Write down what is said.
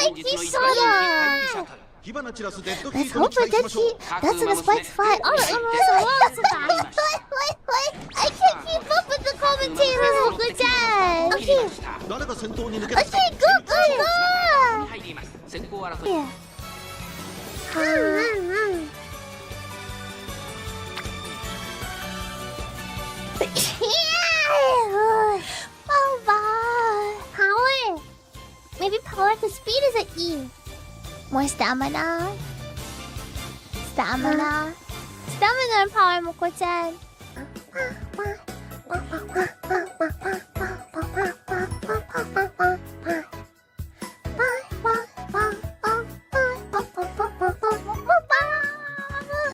에피소드. Let's hope for dead sheet. That's in the spikes fly. Oh, I can't keep up with the commentators, Moco-chan. Okay. Okay, go. Yeah. Power. Maybe power to speed is an E. More stamina. Stamina and power, Moco-chan.